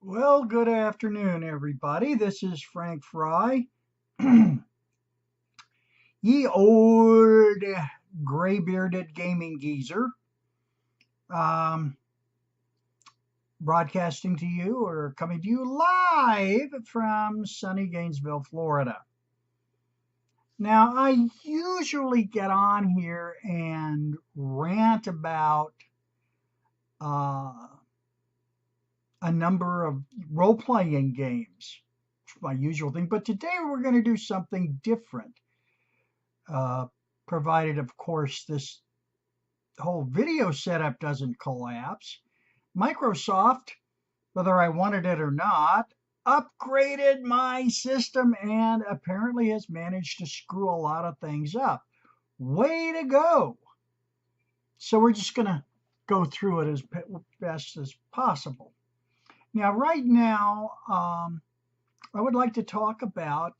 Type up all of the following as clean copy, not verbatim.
Well, good afternoon, everybody. This is Frank Fry, ye old gray bearded gaming geezer, um, broadcasting to you or coming to you live from sunny Gainesville, Florida. Now, I usually get on here and rant about uh, a number of role playing games. It's my usual thing, but today we're going to do something different. Uh, Provided, of course, this whole video setup doesn't collapse. Microsoft, whether I wanted it or not, upgraded my system and apparently has managed to screw a lot of things up. Way to go! So we're just going to go through it as best as possible. Now, right now, I would like to talk about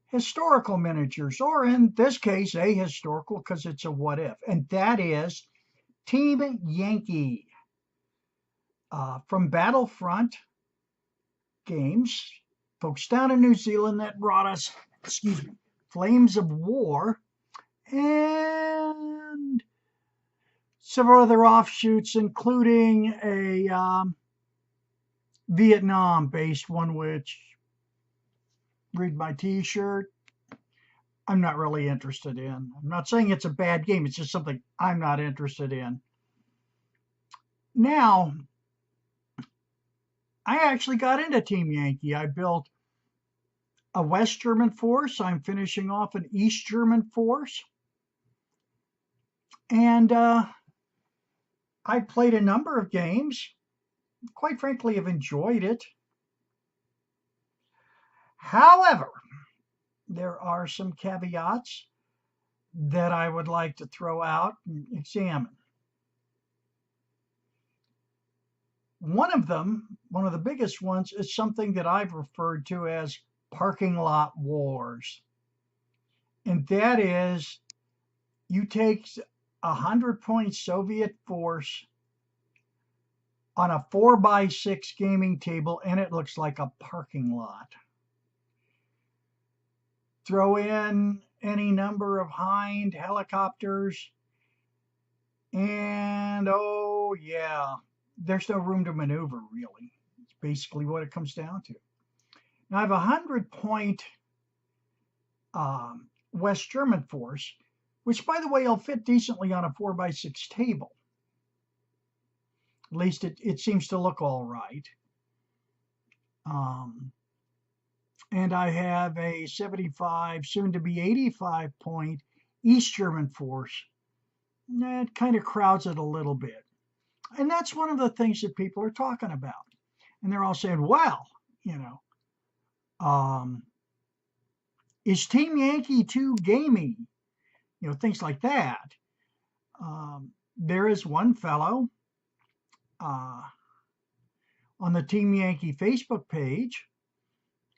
historical miniatures, or in this case, a historical because it's a what if, and that is Team Yankee from BattleFront games, folks down in New Zealand that brought us, excuse me, Flames of War and several other offshoots, including a Vietnam-based one, which, read my T-shirt, I'm not really interested in. I'm not saying it's a bad game. It's just something I'm not interested in. Now, I actually got into Team Yankee. I built a West German force. I'm finishing off an East German force. And I played a number of games. Quite frankly, have enjoyed it. However, there are some caveats that I would like to throw out and examine. One of them, one of the biggest ones, is something that I've referred to as parking lot wars. And that is you take a 100-point Soviet force on a 4x6 gaming table and it looks like a parking lot. Throw in any number of Hind helicopters, and oh, yeah, there's no room to maneuver, really. It's basically what it comes down to. Now, I have a 100-point West German force, which, by the way, will fit decently on a 4x6 table. At least it seems to look all right. And I have a 75, soon to be 85-point East German force. That kind of crowds it a little bit. And that's one of the things that people are talking about. And they're all saying, well, is Team Yankee too gamey? Things like that. There is one fellow on the Team Yankee Facebook page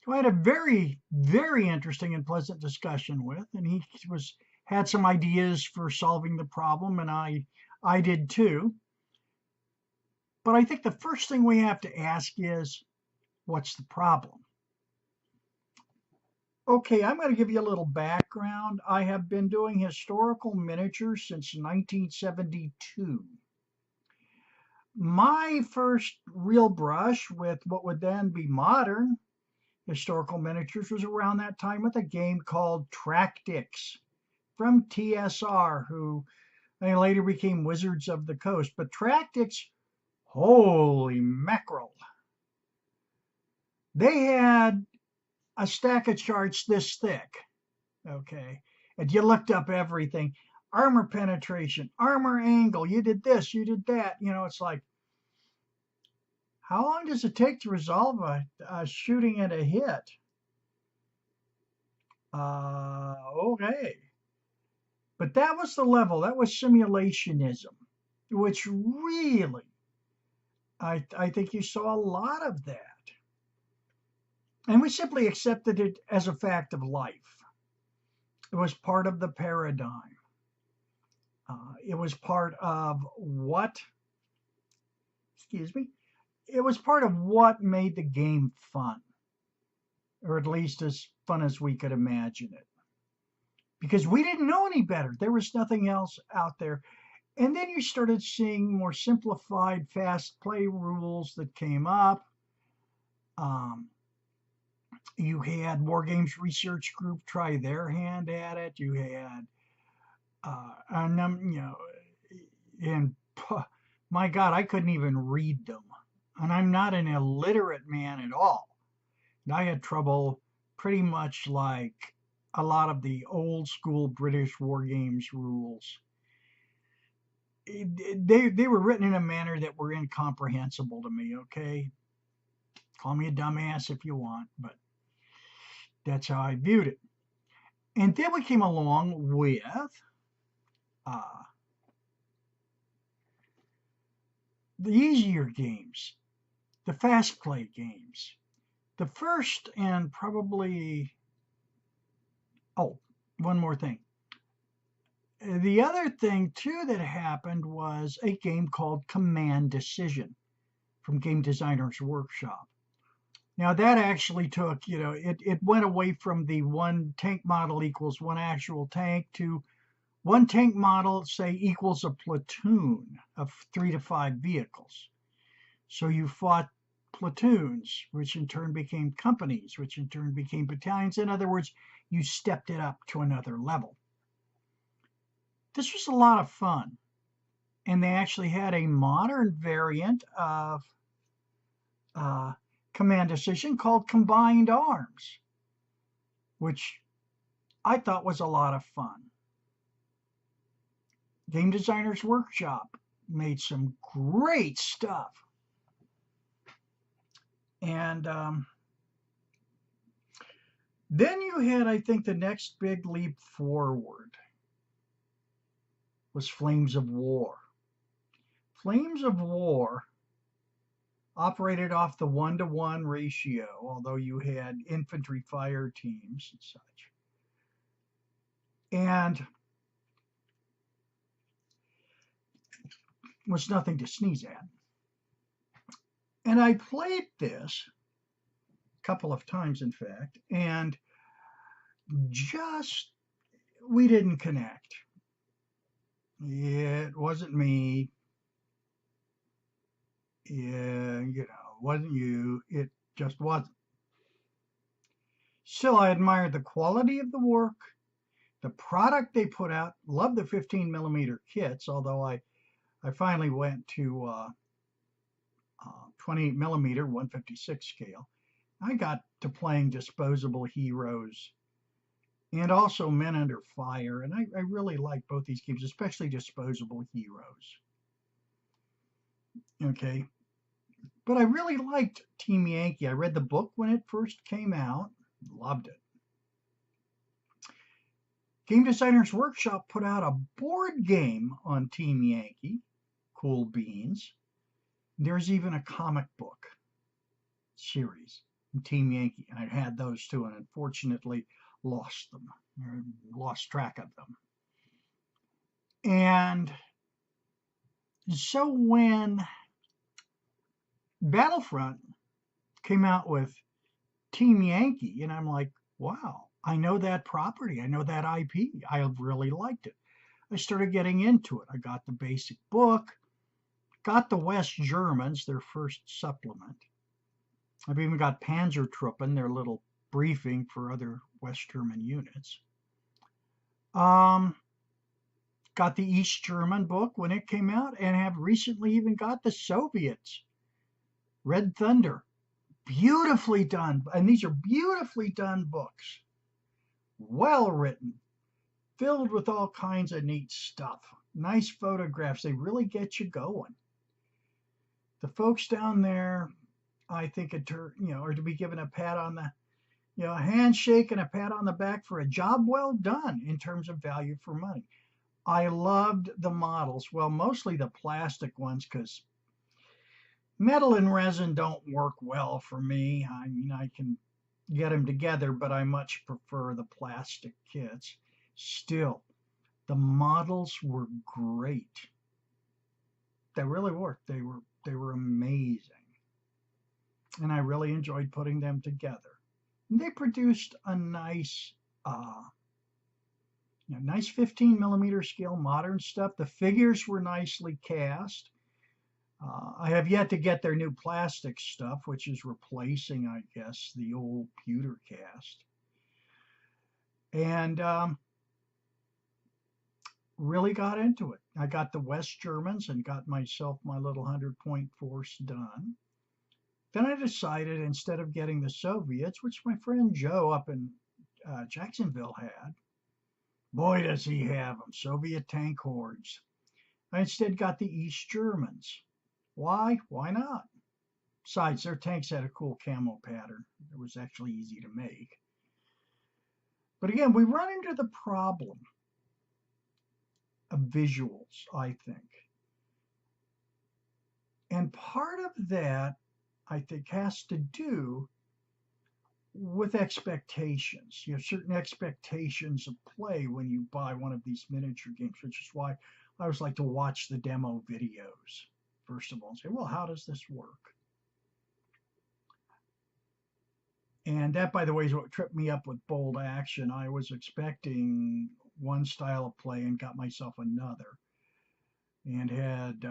who I had a very, very interesting and pleasant discussion with, and he had some ideas for solving the problem, and I did too. But I think the first thing we have to ask is, what's the problem? Okay, I'm going to give you a little background. I have been doing historical miniatures since 1972. My first real brush with what would then be modern historical miniatures was around that time with a game called Tractix from TSR, who later became Wizards of the Coast. But Tractix, holy mackerel. They had a stack of charts this thick, okay? And you looked up everything. Armor penetration, armor angle, you did this, you did that. It's like, how long does it take to resolve a shooting and a hit? Okay. But that was the level. That was simulationism, which really, I think you saw a lot of that. And we simply accepted it as a fact of life. It was part of the paradigm. It was part of what, excuse me, it was part of what made the game fun, or at least as fun as we could imagine it. Because we didn't know any better. There was nothing else out there. And then you started seeing more simplified fast play rules that came up. Um, you had War Games Research Group try their hand at it. You had, and my God, I couldn't even read them. And I'm not an illiterate man at all. And I had trouble pretty much like a lot of the old school British War Games rules. They were written in a manner that were incomprehensible to me, okay? Call me a dumbass if you want, but that's how I viewed it. And then we came along with the easier games, the fast play games. The first and probably, one more thing. The other thing, too, that happened was a game called Command Decision from Game Designers Workshop. Now, that actually took, it went away from the one tank model equals one actual tank to one tank model, say, equals a platoon of 3 to 5 vehicles. So you fought platoons, which in turn became companies, which in turn became battalions. In other words, you stepped it up to another level. This was a lot of fun. And they actually had a modern variant of Command Decision called Combined Arms, which I thought was a lot of fun. Game Designers Workshop made some great stuff. And then you had, I think, the next big leap forward was Flames of War. Flames of War operated off the 1-to-1 ratio, although you had infantry fire teams and such. And was nothing to sneeze at. And I played this a couple of times, in fact, and we didn't connect. It wasn't me. Yeah, wasn't you. It just wasn't. Still, I admired the quality of the work, the product they put out. Loved the 15 millimeter kits, although I finally went to 28 millimeter 156 scale. I got to playing disposable heroes and also Men Under Fire, and I really like both these games, especially disposable heroes. Okay, but I really liked Team Yankee. I read the book when it first came out, loved it. Game Designers Workshop put out a board game on Team Yankee, cool beans. There's even a comic book series in Team Yankee, and I had those too, and unfortunately lost track of them. And so when BattleFront came out with Team Yankee, and I'm like, wow, I know that property, I know that IP, I really liked it. I started getting into it. I got the basic book, got the West Germans, their first supplement. I've even got Panzertruppen, their little briefing for other West German units. Got the East German book when it came out, and have recently even got the Soviets, Red Thunder. Beautifully done, and these are beautifully done books. Well written, filled with all kinds of neat stuff. Nice photographs, they really get you going. The folks down there, I think, are to be given a pat on the, a handshake and a pat on the back for a job well done in terms of value for money. I loved the models, well, mostly the plastic ones, because metal and resin don't work well for me. I mean, I can get them together, but I much prefer the plastic kits. Still, the models were great. They really were. They were amazing. and I really enjoyed putting them together. And they produced a nice, nice 15 millimeter scale modern stuff. The figures were nicely cast. I have yet to get their new plastic stuff, which is replacing, I guess, the old pewter cast. And really got into it. I got the West Germans and got myself my little 100-point force done. Then I decided, instead of getting the Soviets, which my friend Joe up in Jacksonville had, boy, does he have them, Soviet tank hordes. I instead got the East Germans. Why? Why not? Besides, their tanks had a cool camo pattern. It was actually easy to make. But again, we run into the problem of visuals, I think. And part of that, I think, has to do with expectations. You have certain expectations of play when you buy one of these miniature games, which is why I always like to watch the demo videos, first of all, and say, well, how does this work? And that, by the way, is what tripped me up with Bold Action. I was expecting one style of play and got myself another, and had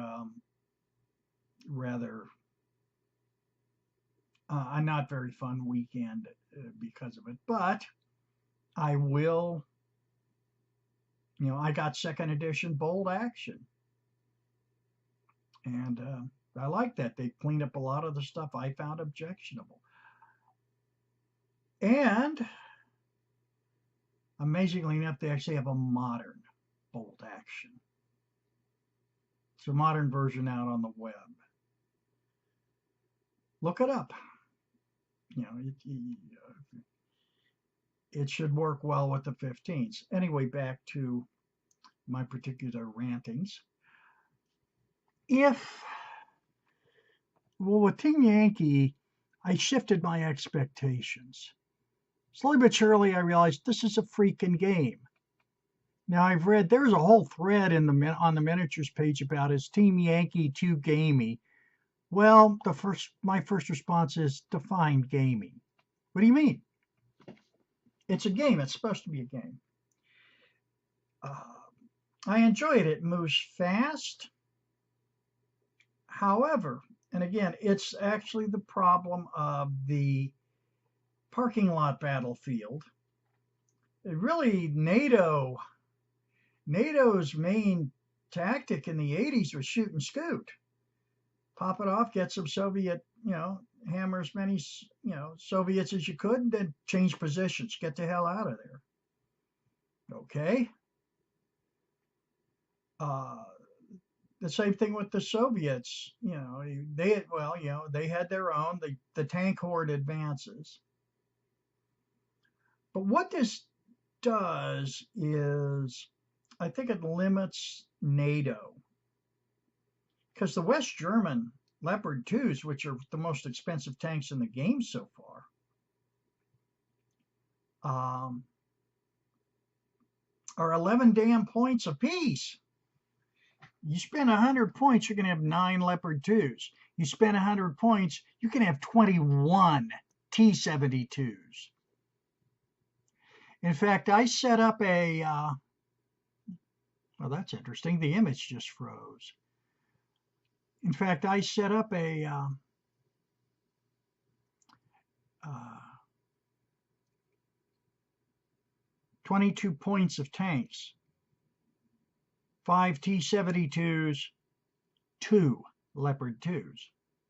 rather a not very fun weekend because of it. But I will, I got second edition Bold Action, and I like that. They cleaned up a lot of the stuff I found objectionable. And amazingly enough, they actually have a modern Bold Action. It's a modern version out on the web. Look it up. It should work well with the 15s. Anyway, back to my particular rantings. With Team Yankee, I shifted my expectations. Slowly but surely, I realized this is a freaking game. Now, I've read, there's a whole thread on the miniatures page about is Team Yankee too gamey? Well, my first response is define gaming. What do you mean? It's a game. It's supposed to be a game. I enjoy it. It moves fast. However, and again, it's actually the problem of the parking lot battlefield. NATO's main tactic in the 80s was shoot and scoot. Pop it off, get some Soviet, hammer as many, Soviets as you could, then change positions, get the hell out of there. Okay. The same thing with the Soviets. They had their own, the tank horde advances. But what this does is, I think it limits NATO. Because the West German Leopard 2s, which are the most expensive tanks in the game so far, are 11 damn points apiece. You spend 100 points, you're going to have 9 Leopard 2s. You spend 100 points, you can have 21 T-72s. In fact, I set up well, that's interesting. The image just froze. In fact, I set up a 22 points of tanks, 5 T-72s, 2 Leopard 2s.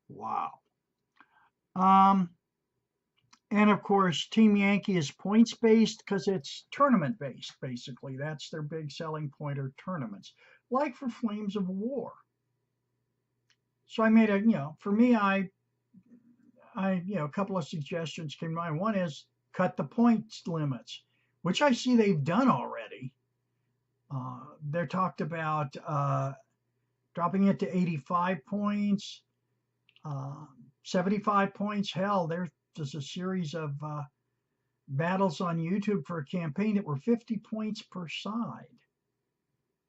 Wow. And of course, Team Yankee is points based because it's tournament based, basically. That's their big selling point, are tournaments, like for Flames of War. So I made for me, a couple of suggestions came to mind. One is cut the points limits, which I see they've done already. They're talked about dropping it to 85 points, 75 points. Hell, there's a series of battles on YouTube for a campaign that were 50 points per side,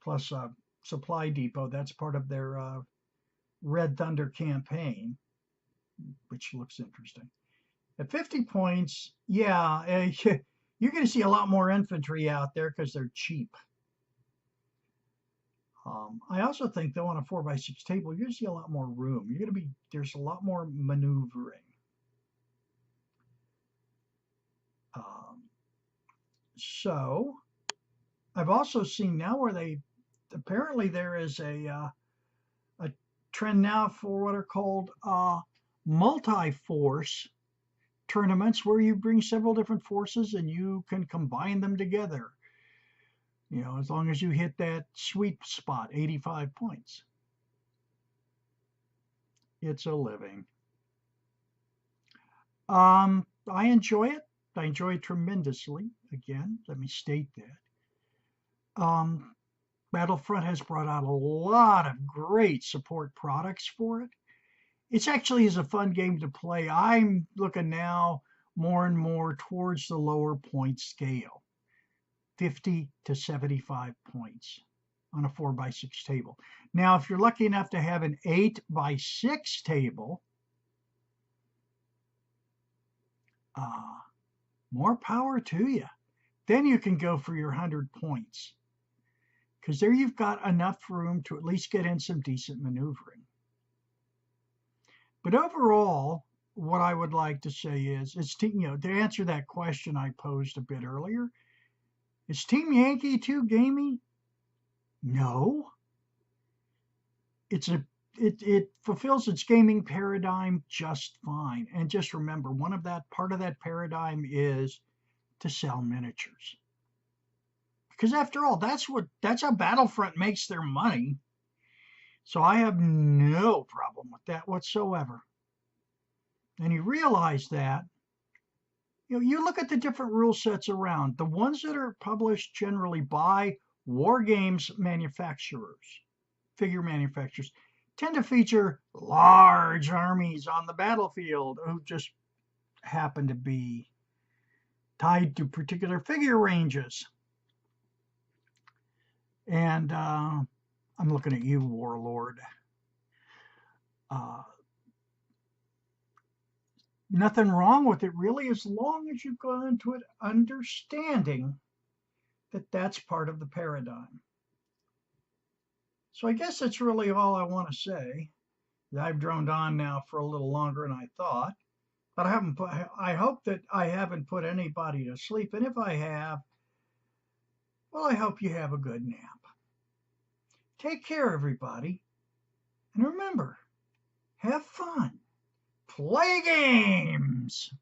plus a supply depot. That's part of their Red Thunder campaign. which looks interesting. At 50 points, yeah, you're going to see a lot more infantry out there because they're cheap. I also think, though, on a 4x6 table, you're going to see a lot more room. There's a lot more maneuvering. So I've also seen now where apparently there is a trend now for what are called multi-force tournaments, where you bring several different forces and you can combine them together. As long as you hit that sweet spot, 85 points. It's a living. I enjoy it. I enjoy it tremendously. Again, let me state that. Battlefront has brought out a lot of great support products for it. It actually is a fun game to play. I'm looking now more and more towards the lower point scale, 50 to 75 points on a 4x6 table. Now, if you're lucky enough to have an 8x6 table, more power to you. Then you can go for your 100 points, because there you've got enough room to at least get in some decent maneuvering. But overall, what I would like to say is, to answer that question I posed a bit earlier, is Team Yankee too gamey? No. It fulfills its gaming paradigm just fine. And just remember, part of that paradigm is to sell miniatures. Because after all, that's how Battlefront makes their money. So I have no problem with that whatsoever. And you realize that, you look at the different rule sets around. The ones that are published generally by war games manufacturers, figure manufacturers, tend to feature large armies on the battlefield who just happen to be tied to particular figure ranges. And I'm looking at you, Warlord. Nothing wrong with it, really, as long as you go into it understanding that that's part of the paradigm. So I guess that's really all I want to say. I've droned on now for a little longer than I thought, but I hope that I haven't put anybody to sleep. And if I have, well, I hope you have a good nap. Take care, everybody. And remember, have fun. Play games.